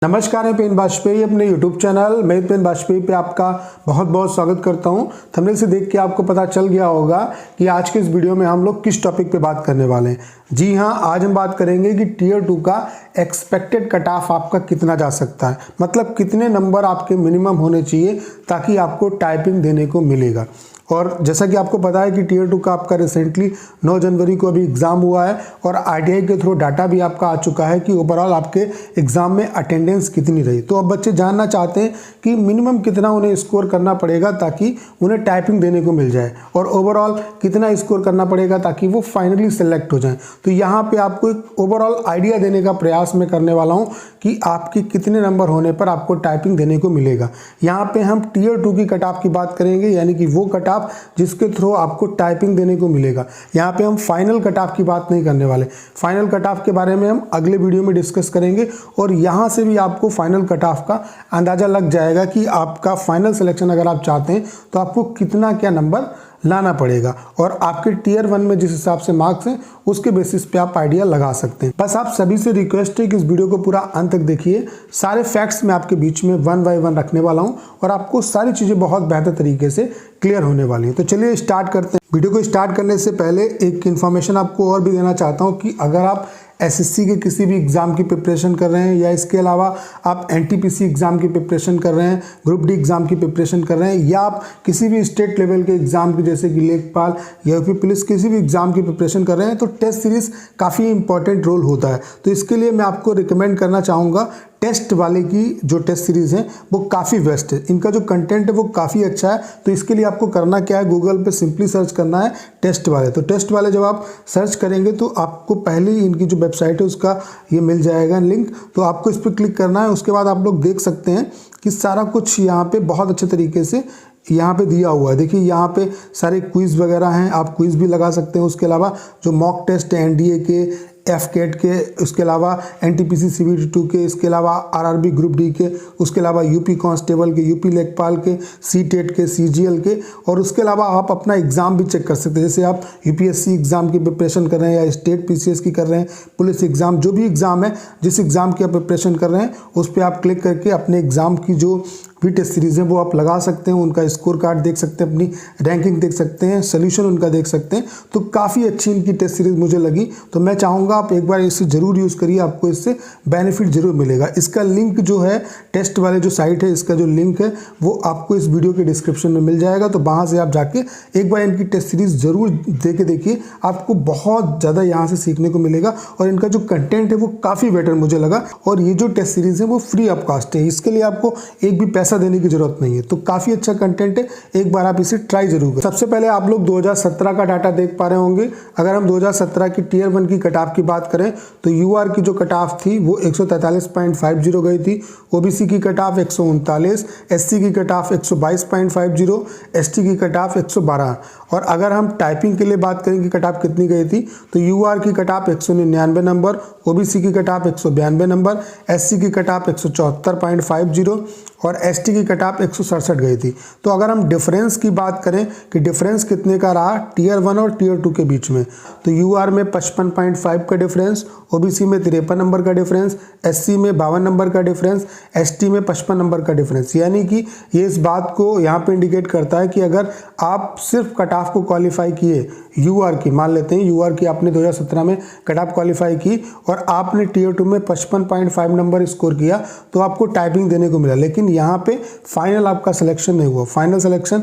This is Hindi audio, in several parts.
नमस्कार, मैं पेन वाजपेयी अपने YouTube चैनल मैं पेन वाजपेयी पे आपका बहुत बहुत स्वागत करता हूं। थंबनेल से देख के आपको पता चल गया होगा कि आज के इस वीडियो में हम लोग किस टॉपिक पे बात करने वाले हैं। जी हां, आज हम बात करेंगे कि टीयर 2 का एक्सपेक्टेड कट ऑफ आपका कितना जा सकता है, मतलब कितने नंबर आपके मिनिमम होने चाहिए ताकि आपको टाइपिंग देने को मिलेगा। और जैसा कि आपको पता है कि टीयर 2 का आपका रिसेंटली 9 जनवरी को अभी एग्ज़ाम हुआ है और आरटीआई के थ्रू डाटा भी आपका आ चुका है कि ओवरऑल आपके एग्ज़ाम में अटेंडेंस कितनी रही। तो अब बच्चे जानना चाहते हैं कि मिनिमम कितना उन्हें स्कोर करना पड़ेगा ताकि उन्हें टाइपिंग देने को मिल जाए और ओवरऑल कितना स्कोर करना पड़ेगा ताकि वो फाइनली सेलेक्ट हो जाए। तो यहाँ पे आपको एक ओवरऑल आइडिया देने का प्रयास मैं करने वाला हूँ कि आपके कितने नंबर होने पर आपको टाइपिंग देने को मिलेगा। यहाँ पे हम टीयर 2 की कट ऑफ की बात करेंगे, यानी कि वो कट ऑफ जिसके थ्रू आपको टाइपिंग देने को मिलेगा। यहाँ पे हम फाइनल कट ऑफ की बात नहीं करने वाले। फाइनल कट ऑफ के बारे में हम अगले वीडियो में डिस्कस करेंगे और यहाँ से भी आपको फाइनल कट ऑफ का अंदाजा लग जाएगा कि आपका फाइनल सिलेक्शन अगर आप चाहते हैं तो आपको कितना क्या नंबर लाना पड़ेगा और आपके टीयर 1 में जिस हिसाब से मार्क्स हैं उसके बेसिस पे आप आइडिया लगा सकते हैं। बस आप सभी से रिक्वेस्ट है कि इस वीडियो को पूरा अंत तक देखिए। सारे फैक्ट्स मैं आपके बीच में 1 बाय 1 रखने वाला हूं और आपको सारी चीज़ें बहुत बेहतर तरीके से क्लियर होने वाली हैं। तो चलिए स्टार्ट करते हैं। वीडियो को स्टार्ट करने से पहले एक इन्फॉर्मेशन आपको और भी देना चाहता हूँ कि अगर आप एसएससी के किसी भी एग्ज़ाम की प्रिपरेशन कर रहे हैं या इसके अलावा आप एनटीपीसी एग्ज़ाम की प्रिपरेशन कर रहे हैं, ग्रुप डी एग्ज़ाम की प्रिपरेशन कर रहे हैं या आप किसी भी स्टेट लेवल के एग्ज़ाम की जैसे कि लेखपाल या यूपी पुलिस किसी भी एग्ज़ाम की प्रिपरेशन कर रहे हैं तो टेस्ट सीरीज़ काफ़ी इंपॉर्टेंट रोल होता है। तो इसके लिए मैं आपको रिकमेंड करना चाहूँगा टेस्ट वाले की जो टेस्ट सीरीज़ है वो काफ़ी बेस्ट है। इनका जो कंटेंट है वो काफ़ी अच्छा है। तो इसके लिए आपको करना क्या है, गूगल पे सिंपली सर्च करना है टेस्ट वाले। तो टेस्ट वाले जब आप सर्च करेंगे तो आपको पहले ही इनकी जो वेबसाइट है उसका ये मिल जाएगा लिंक। तो आपको इस पर क्लिक करना है। उसके बाद आप लोग देख सकते हैं कि सारा कुछ यहाँ पे बहुत अच्छे तरीके से यहाँ पे दिया हुआ है। देखिए यहाँ पे सारे क्विज़ वगैरह हैं, आप क्विज़ भी लगा सकते हैं। उसके अलावा जो मॉक टेस्ट है एनडीए के, एफकेट के, उसके अलावा एनटीपीसी सीबीटी 2 के, इसके अलावा आरआरबी ग्रुप डी के, उसके अलावा यूपी कांस्टेबल के, यूपी लेखपाल के, सीटेट के, सीजीएल के, और उसके अलावा आप अपना एग्ज़ाम भी चेक कर सकते हैं। जैसे आप यूपीएससी एग्ज़ाम की प्रिपरेशन कर रहे हैं या स्टेट पीसीएस की कर रहे हैं, पुलिस एग्ज़ाम, जो भी एग्ज़ाम है, जिस एग्ज़ाम की आप प्रिपरेशन कर रहे हैं उस पर आप क्लिक करके अपने एग्ज़ाम की जो भी टेस्ट सीरीज़ है वो आप लगा सकते हैं। उनका स्कोर कार्ड देख सकते हैं, अपनी रैंकिंग देख सकते हैं, सोल्यूशन उनका देख सकते हैं। तो काफ़ी अच्छी इनकी टेस्ट सीरीज़ मुझे लगी। तो मैं चाहूँगा आप एक बार इसे ज़रूर यूज़ करिए, आपको इससे बेनिफिट ज़रूर मिलेगा। इसका लिंक जो है टेस्ट वाले जो साइट है, इसका जो लिंक है वो आपको इस वीडियो के डिस्क्रिप्शन में मिल जाएगा। तो वहाँ से आप जाके एक बार इनकी टेस्ट सीरीज़ ज़रूर दे के देखिए, आपको बहुत ज़्यादा यहाँ से सीखने को मिलेगा और इनका जो कंटेंट है वो काफ़ी बेटर मुझे लगा। और ये जो टेस्ट सीरीज़ है वो फ्री ऑफ कॉस्ट है, इसके लिए आपको एक भी पैसा देने की जरूरत नहीं है। तो काफी अच्छा कंटेंट है, एक बार आप इसे ट्राई जरूर करें। सबसे पहले आप लोग 2017 का डाटा देख पा रहे होंगे। अगर हम 2017 की टीयर 1 की कट ऑफ की बात करें तो यूआर की जो कट ऑफ थी वो 143.50 गई थी, ओबीसी की कट ऑफ 139, एससी की कट ऑफ 122.50, एसटी की कट ऑफ 112। और अगर हम टाइपिंग के लिए बात करें कि कट ऑफ कितनी गई थी तो यूआर की कट ऑफ 199 नंबर, ओबीसी की कट ऑफ 192 नंबर, एससी की कट ऑफ 174.50 और एसटी की कट ऑफ 167 गई थी। तो अगर हम डिफरेंस की बात करें कि डिफरेंस कितने का रहा टीयर 1 और टीयर 2 के बीच में, तो यूआर में 55.5 का डिफरेंस, ओबीसी में 53 नंबर का डिफरेंस, एससी में 52 नंबर का डिफरेंस, एसटी में 55 नंबर का डिफरेंस। यानी कि ये इस बात को यहाँ पे इंडिकेट करता है कि अगर आप सिर्फ कट ऑफ को क्वालिफाई किए यूआर की, मान लेते हैं यूआर की आपने 2017 में कट ऑफ क्वालिफाई की और आपने टीयर 2 में 55.5 नंबर स्कोर किया तो आपको टाइपिंग देने को मिला। लेकिन यहाँ पे फाइनल आपका सिलेक्शन नहीं हुआ। फाइनल सिलेक्शन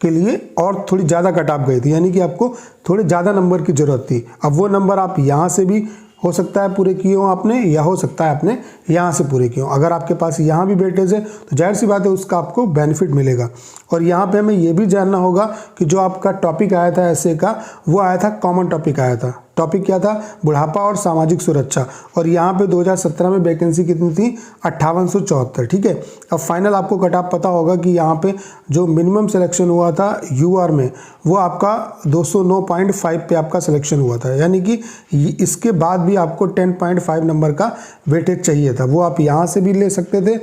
के लिए और थोड़ी ज़्यादा कट ऑफ गई थी, यानी कि आपको थोड़े ज़्यादा नंबर की ज़रूरत थी। अब वो नंबर आप यहाँ से भी हो सकता है पूरे किए हो आपने, या हो सकता है आपने यहाँ से पूरे किए हो। अगर आपके पास यहाँ भी वेटेज है तो जाहिर सी बात है उसका आपको बेनिफिट मिलेगा। और यहाँ पे हमें ये भी जानना होगा कि जो आपका टॉपिक आया था ऐसे का, वो आया था कॉमन टॉपिक आया था। टॉपिक क्या था? बुढ़ापा और सामाजिक सुरक्षा। और यहाँ पे 2017 में वैकेंसी कितनी थी? 5874। ठीक है। अब फाइनल आपको कट ऑफ पता होगा कि यहाँ पे जो मिनिमम सिलेक्शन हुआ था यूआर में वो आपका 209.5 पे आपका सिलेक्शन हुआ था, यानी कि इसके बाद भी आपको 10.5 नंबर का वेटेज चाहिए था। वो आप यहाँ से भी ले सकते थे,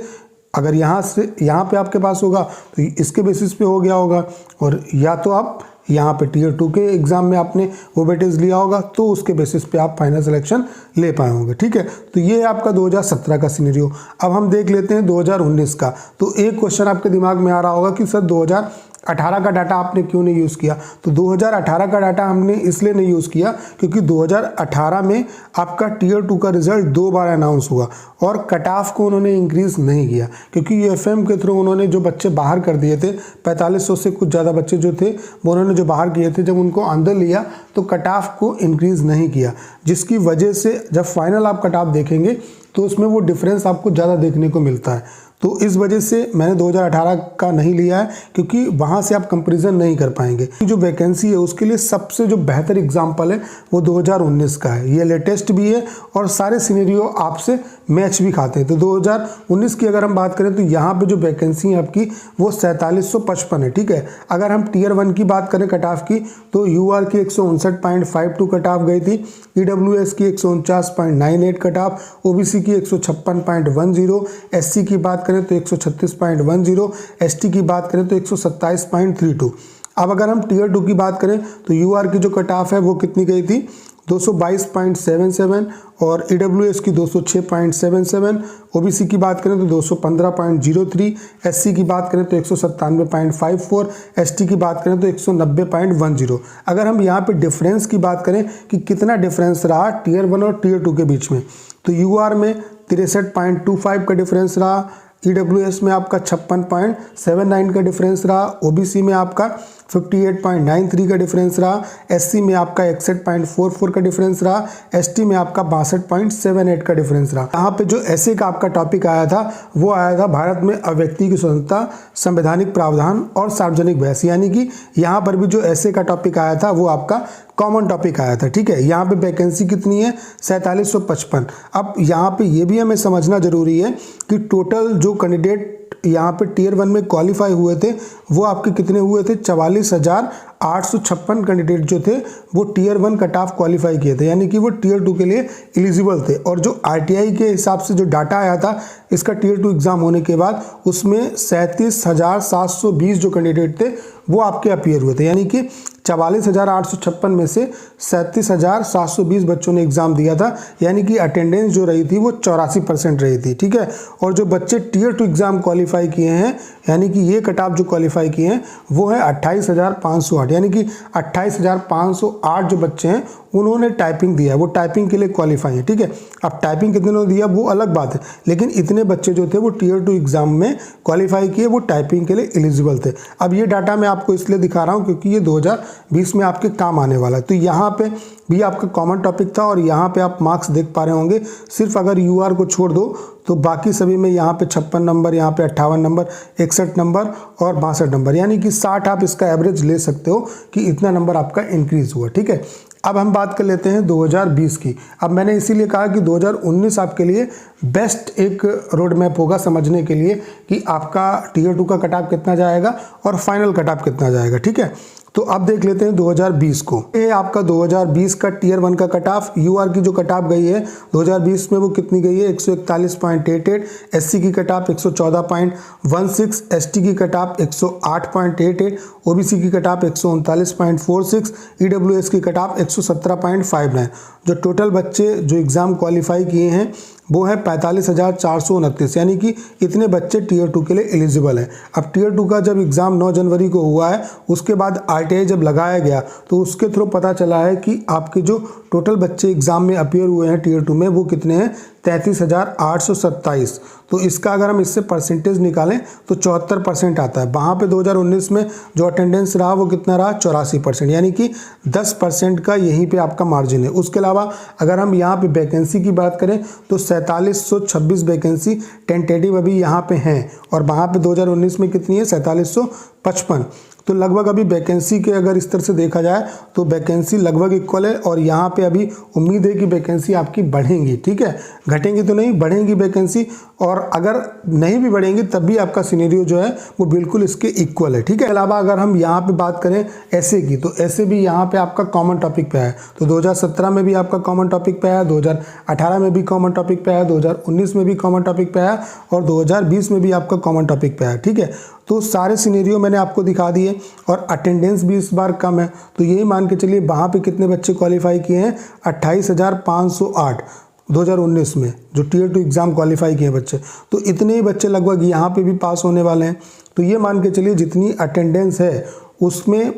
अगर यहाँ से यहाँ पे आपके पास होगा तो इसके बेसिस पे हो गया होगा, और या तो आप यहाँ पे टीयर 2 के एग्ज़ाम में आपने वो वेटेज लिया होगा, तो उसके बेसिस पे आप फाइनल सिलेक्शन ले पाए होंगे। ठीक है, तो ये है आपका 2017 का सिनेरियो। अब हम देख लेते हैं 2019 का। तो एक क्वेश्चन आपके दिमाग में आ रहा होगा कि सर 2018 का डाटा आपने क्यों नहीं यूज़ किया। तो 2018 का डाटा हमने इसलिए नहीं यूज़ किया क्योंकि 2018 में आपका टीयर 2 का रिजल्ट 2 बार अनाउंस हुआ और कट ऑफ को उन्होंने इंक्रीज़ नहीं किया, क्योंकि यूएफएम के थ्रू उन्होंने जो बच्चे बाहर कर दिए थे, 4500 से कुछ ज़्यादा बच्चे जो थे वो उन्होंने जो बाहर किए थे, जब उनको अंदर लिया तो कट ऑफ को इंक्रीज़ नहीं किया, जिसकी वजह से जब फाइनल आप कट ऑफ देखेंगे तो उसमें वो डिफरेंस आपको ज़्यादा देखने को मिलता है। तो इस वजह से मैंने 2018 का नहीं लिया है, क्योंकि वहाँ से आप कंपैरिजन नहीं कर पाएंगे। जो वैकेंसी है उसके लिए सबसे जो बेहतर एग्जाम्पल है वो 2019 का है। ये लेटेस्ट भी है और सारे सिनेरियो आपसे मैच भी खाते हैं। तो 2019 की अगर हम बात करें तो यहाँ पे जो वैकेंसी है आपकी वो 4755 है। ठीक है, अगर हम टीयर 1 की बात करें कट ऑफ की, तो यूआर की 159.52 कट ऑफ गई थी, ईडब्ल्यूएस की 149.98 कट ऑफ, ओबीसी की 156.10, एससी की बात करें तो 136.10, एसटी की बात करें तो 127.32। अब अगर हम टीयर 2 की बात करें तो यूआर की जो कट ऑफ है वो कितनी गई थी, 222.77, और ईडब्ल्यूएस की 206.77, ओबीसी की बात करें तो 215.03, एससी की बात करें तो 197.54, एसटी की बात करें तो 190.10। अगर हम यहाँ पे डिफरेंस की बात करें कि कितना डिफरेंस रहा टीयर 1 और टीयर 2 के बीच में, तो यूआर में 63.25 का डिफरेंस रहा, ईडब्ल्यूएस में आपका 56.79 का डिफरेंस रहा, ओबीसी में आपका 58.93 का डिफरेंस रहा, एससी में आपका 61.44 का डिफरेंस रहा, एसटी में आपका 62.78 का डिफरेंस रहा। यहाँ पे जो ऐसे का आपका टॉपिक आया था वो आया था भारत में अव्यक्ति की स्वतंत्रता, संवैधानिक प्रावधान और सार्वजनिक बहस, यानी कि यहाँ पर भी जो ऐसे का टॉपिक आया था वो आपका कॉमन टॉपिक आया था। ठीक है, यहाँ पे वैकेंसी कितनी है, 4755। अब यहाँ पे ये भी हमें समझना जरूरी है कि टोटल जो कैंडिडेट यहाँ पे टीयर 1 में क्वालिफाई हुए थे वो आपके कितने हुए थे, 44,856 कैंडिडेट जो थे वो टीयर 1 कट ऑफ क्वालिफाई किए थे, यानी कि वो टीयर 2 के लिए एलिजिबल थे। और जो आरटीआई के हिसाब से जो डाटा आया था इसका टीयर 2 एग्जाम होने के बाद, उसमें 37,720 जो कैंडिडेट थे वो आपके अपीयर हुए थे, यानी कि 44,856 में से 37,720 बच्चों ने एग्जाम दिया था, यानी कि अटेंडेंस जो रही थी वो 84% रही थी। ठीक है, और जो बच्चे टीयर 2 एग्जाम क्वालिफाई किए हैं, यानी कि ये कट ऑफ जो क्वालिफाई किए हैं वो है 28,508, यानी कि 28,508 जो बच्चे हैं उन्होंने टाइपिंग दिया है, वो टाइपिंग के लिए क्वालिफाई है। ठीक है, अब टाइपिंग कितने ने दिया वो अलग बात है, लेकिन इतने बच्चे जो थे वो टीयर 2 एग्जाम में क्वालिफाई किए, वो टाइपिंग के लिए एलिजिबल थे। अब ये डाटा मैं आपको इसलिए दिखा रहा हूँ क्योंकि ये 2020 में आपके काम आने वाला है। तो यहाँ पे भी आपका कॉमन टॉपिक था और यहाँ पे आप मार्क्स देख पा रहे होंगे, सिर्फ अगर यूआर को छोड़ दो तो बाकी सभी में यहाँ पे 56 नंबर, यहाँ पे 58 नंबर, 61 नंबर और 62 नंबर, यानी कि 60 आप इसका एवरेज ले सकते हो कि इतना नंबर आपका इंक्रीज हुआ। ठीक है, अब हम बात कर लेते हैं 2020 की। अब मैंने इसीलिए कहा कि 2019 आपके लिए बेस्ट एक रोड मैप होगा समझने के लिए कि आपका टीयर 2 का कट ऑफ कितना जाएगा और फाइनल कट ऑफ कितना जाएगा। ठीक है, तो अब देख लेते हैं 2020 को। ये आपका 2020 का टीयर 1 का कट ऑफ, यूआर की जो कट ऑफ गई है 2020 में वो कितनी गई है, 141.88, एससी की कट ऑफ 114.16, एसटी की कट ऑफ 108.88, ओबीसी की कट ऑफ 139.46, ईडब्ल्यूएस की कट ऑफ 117.59। जो टोटल बच्चे जो एग्ज़ाम क्वालिफाई किए हैं वो है 45,429, यानी कि इतने बच्चे टीयर 2 के लिए एलिजिबल हैं। अब टीयर 2 का जब एग्ज़ाम 9 जनवरी को हुआ है, उसके बाद आरटीआई जब लगाया गया तो उसके थ्रू पता चला है कि आपके जो टोटल बच्चे एग्ज़ाम में अपीयर हुए हैं टीयर 2 में वो कितने हैं, 33,827। तो इसका अगर हम इससे परसेंटेज निकालें तो 74% आता है। वहाँ पे 2019 में जो अटेंडेंस रहा वो कितना रहा, 84%, यानी कि 10% का यहीं पे आपका मार्जिन है। उसके अलावा अगर हम यहाँ पे वैकेंसी की बात करें तो 4726 वैकेंसी टेंटेटिव अभी यहाँ पे हैं, और वहाँ पे 2019 में कितनी है, 4755। तो लगभग अभी वैकेंसी के अगर इस तरह से देखा जाए तो वैकेंसी लगभग इक्वल है, और यहाँ पे अभी उम्मीद है कि वैकेंसी आपकी बढ़ेंगी। ठीक है, घटेंगी तो नहीं, बढ़ेंगी वैकेंसी, और अगर नहीं भी बढ़ेंगी तब भी आपका सिनेरियो जो है वो बिल्कुल इसके इक्वल है। ठीक है, अलावा अगर हम यहाँ पे बात करें ऐसे की, तो ऐसे भी यहाँ पे आपका कॉमन टॉपिक पे है। तो 2017 में भी आपका कॉमन टॉपिक पे है, 2018 में भी कॉमन टॉपिक पे है, 2019 में भी कॉमन टॉपिक पे है, और 2020 में भी आपका कॉमन टॉपिक पे है। ठीक है, तो सारे सिनेरियो मैंने आपको दिखा दिए। और अटेंडेंस भी इस बार कम है, तो यही मान के चलिए वहाँ पे कितने बच्चे क्वालिफाई किए हैं, 28,508 2019 में जो टियर 2 एग्ज़ाम क्वालिफाई किए बच्चे, तो इतने ही बच्चे लगभग यहाँ पे भी पास होने वाले हैं। तो ये मान के चलिए जितनी अटेंडेंस है उसमें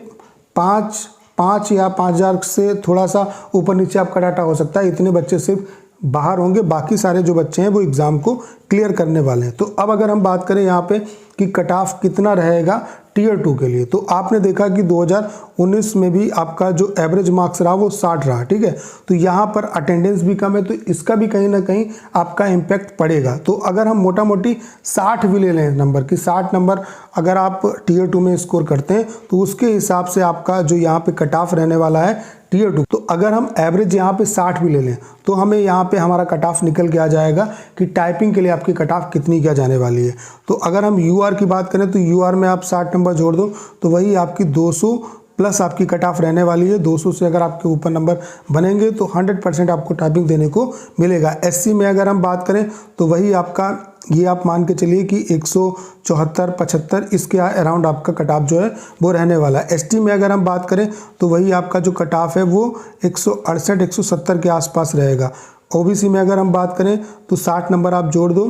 5 या 5,000 से थोड़ा सा ऊपर नीचे आपका डाटा हो सकता है, इतने बच्चे सिर्फ बाहर होंगे, बाकी सारे जो बच्चे हैं वो एग्ज़ाम को क्लियर करने वाले हैं। तो अब अगर हम बात करें यहाँ पे कि कट ऑफ कितना रहेगा टियर 2 के लिए, तो आपने देखा कि 2019 में भी आपका जो एवरेज मार्क्स रहा वो 60 रहा, ठीक है। तो यहाँ पर अटेंडेंस भी कम है, तो इसका भी कहीं ना कहीं आपका इम्पैक्ट पड़ेगा। तो अगर हम मोटा मोटी 60 भी ले लें नंबर कि 60 नंबर अगर आप टियर 2 में स्कोर करते हैं तो उसके हिसाब से आपका जो यहाँ पे कट ऑफ रहने वाला है टियर 2। तो अगर हम एवरेज यहाँ पे 60 भी ले लें तो हमें यहाँ पे हमारा कट ऑफ निकल के आ जाएगा कि टाइपिंग के लिए आपकी कट ऑफ कितनी क्या जाने वाली है। तो अगर हम यूआर की बात करें तो यूआर में आप 60 नंबर जोड़ दो तो वही आपकी 200 प्लस आपकी कट ऑफ रहने वाली है। 200 से अगर आपके ऊपर नंबर बनेंगे तो 100% आपको टाइपिंग देने को मिलेगा। एससी में अगर हम बात करें तो वही आपका ये आप मान के चलिए कि 174-75 इसके अराउंड आपका कट ऑफ जो है वो रहने वाला है। एसटी में अगर हम बात करें तो वही आपका जो कट ऑफ है वो 168-170 के आसपास रहेगा। ओबीसी में अगर हम बात करें तो 60 नंबर आप जोड़ दो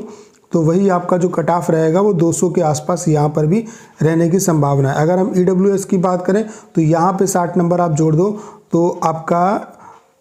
तो वही आपका जो कट ऑफ रहेगा वो 200 के आसपास यहाँ पर भी रहने की संभावना है। अगर हम ईडब्ल्यूएस की बात करें तो यहाँ पे 60 नंबर आप जोड़ दो तो आपका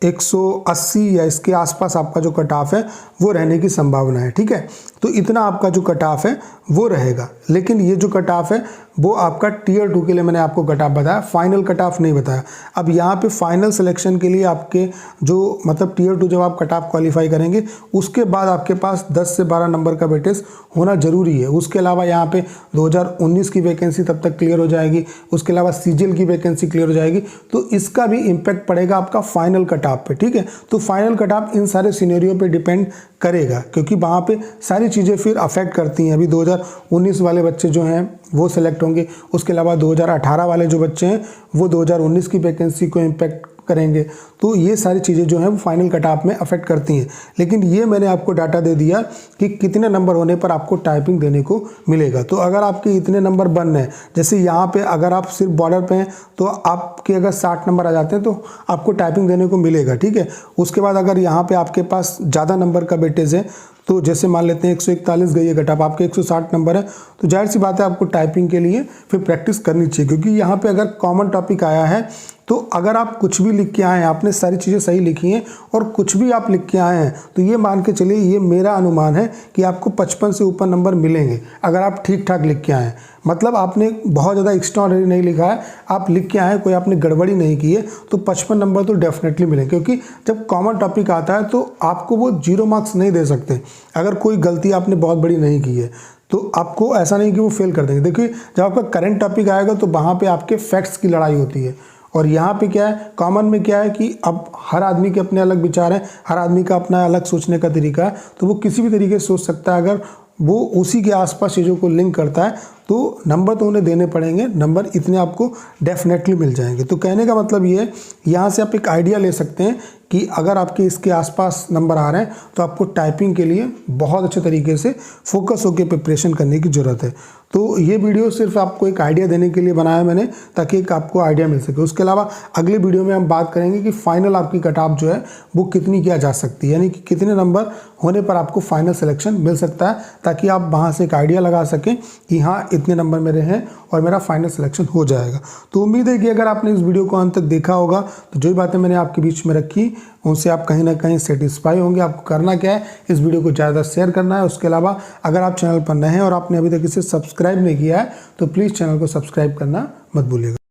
180 या इसके आसपास आपका जो कट ऑफ है वो रहने की संभावना है, ठीक है। तो इतना आपका जो कट ऑफ है वो रहेगा। लेकिन ये जो कट ऑफ है वो आपका टियर 2 के लिए मैंने आपको कट ऑफ बताया, फाइनल कट ऑफ नहीं बताया। अब यहाँ पे फाइनल सिलेक्शन के लिए आपके जो मतलब टियर 2 जब आप कट ऑफ क्वालिफाई करेंगे उसके बाद आपके पास 10 से 12 नंबर का वेटेज होना जरूरी है। उसके अलावा यहाँ पे 2019 की वैकेंसी तब तक क्लियर हो जाएगी, उसके अलावा सीजीएल की वैकेंसी क्लियर हो जाएगी, तो इसका भी इम्पैक्ट पड़ेगा आपका फाइनल कट ऑफ पे, ठीक है। तो फाइनल कट ऑफ इन सारे सिनेरियो पे डिपेंड करेगा क्योंकि वहाँ पे सारी चीज़ें फिर अफेक्ट करती हैं। अभी 2019 वाले बच्चे जो हैं वो सिलेक्ट होंगे, उसके अलावा 2018 वाले जो बच्चे हैं वो 2019 की वैकेंसी को इम्पैक्ट करेंगे। तो ये सारी चीज़ें जो हैं वो फाइनल कट ऑफ में अफेक्ट करती हैं। लेकिन ये मैंने आपको डाटा दे दिया कि कितने नंबर होने पर आपको टाइपिंग देने को मिलेगा। तो अगर आपके इतने नंबर बन रहे हैं, जैसे यहाँ पे अगर आप सिर्फ बॉर्डर पे हैं तो आपके अगर 60 नंबर आ जाते हैं तो आपको टाइपिंग देने को मिलेगा, ठीक है। उसके बाद अगर यहाँ पे आपके पास ज़्यादा नंबर का वेटेज है तो जैसे मान लेते हैं 141 गई है कट ऑफ, आपके 160 नंबर है, तो जाहिर सी बात है आपको टाइपिंग के लिए फिर प्रैक्टिस करनी चाहिए। क्योंकि यहाँ पे अगर कॉमन टॉपिक आया है तो अगर आप कुछ भी लिख के आए हैं, आपने सारी चीज़ें सही लिखी हैं और कुछ भी आप लिख के आए हैं, तो ये मान के चलिए, ये मेरा अनुमान है कि आपको 55 से ऊपर नंबर मिलेंगे अगर आप ठीक ठाक लिख के आए हैं। मतलब आपने बहुत ज़्यादा एक्स्ट्राऑर्डिनरी नहीं लिखा है, आप लिख के आए हैं, कोई आपने गड़बड़ी नहीं की है, तो 55 नंबर तो डेफिनेटली मिलेंगे। क्योंकि जब कॉमन टॉपिक आता है तो आपको वो 0 मार्क्स नहीं दे सकते अगर कोई गलती आपने बहुत बड़ी नहीं की है, तो आपको ऐसा नहीं कि वो फेल कर देंगे। देखिए जब आपका करंट टॉपिक आएगा तो वहाँ पे आपके फैक्ट्स की लड़ाई होती है, और यहाँ पे क्या है, कॉमन में क्या है कि अब हर आदमी के अपने अलग विचार हैं, हर आदमी का अपना अलग सोचने का तरीका है, तो वो किसी भी तरीके से सोच सकता है। अगर वो उसी के आसपास चीज़ों को लिंक करता है तो नंबर तो उन्हें देने पड़ेंगे, नंबर इतने आपको डेफिनेटली मिल जाएंगे। तो कहने का मतलब ये है, यहाँ से आप एक आइडिया ले सकते हैं कि अगर आपके इसके आसपास नंबर आ रहे हैं तो आपको टाइपिंग के लिए बहुत अच्छे तरीके से फोकस होकर प्रिपरेशन करने की ज़रूरत है। तो ये वीडियो सिर्फ आपको एक आइडिया देने के लिए बनाया मैंने, ताकि एक आपको आइडिया मिल सके। उसके अलावा अगली वीडियो में हम बात करेंगे कि फाइनल आपकी कट ऑफ जो है वो कितनी किया जा सकती है, यानी कि कितने नंबर होने पर आपको फाइनल सिलेक्शन मिल सकता है, ताकि आप वहाँ से एक आइडिया लगा सकें कि हाँ इतने नंबर मेरे हैं और मेरा फाइनल सिलेक्शन हो जाएगा। तो उम्मीद है कि अगर आपने इस वीडियो को अंत तक देखा होगा तो जो बातें मैंने आपके बीच में रखी उनसे आप कहीं ना कहीं सेटिस्फाई होंगे। आपको करना क्या है, इस वीडियो को ज़्यादा शेयर करना है। उसके अलावा अगर आप चैनल पर नए हैं और आपने अभी तक इसे सब्सक्राइब नहीं किया है तो प्लीज़ चैनल को सब्सक्राइब करना मत भूलिएगा।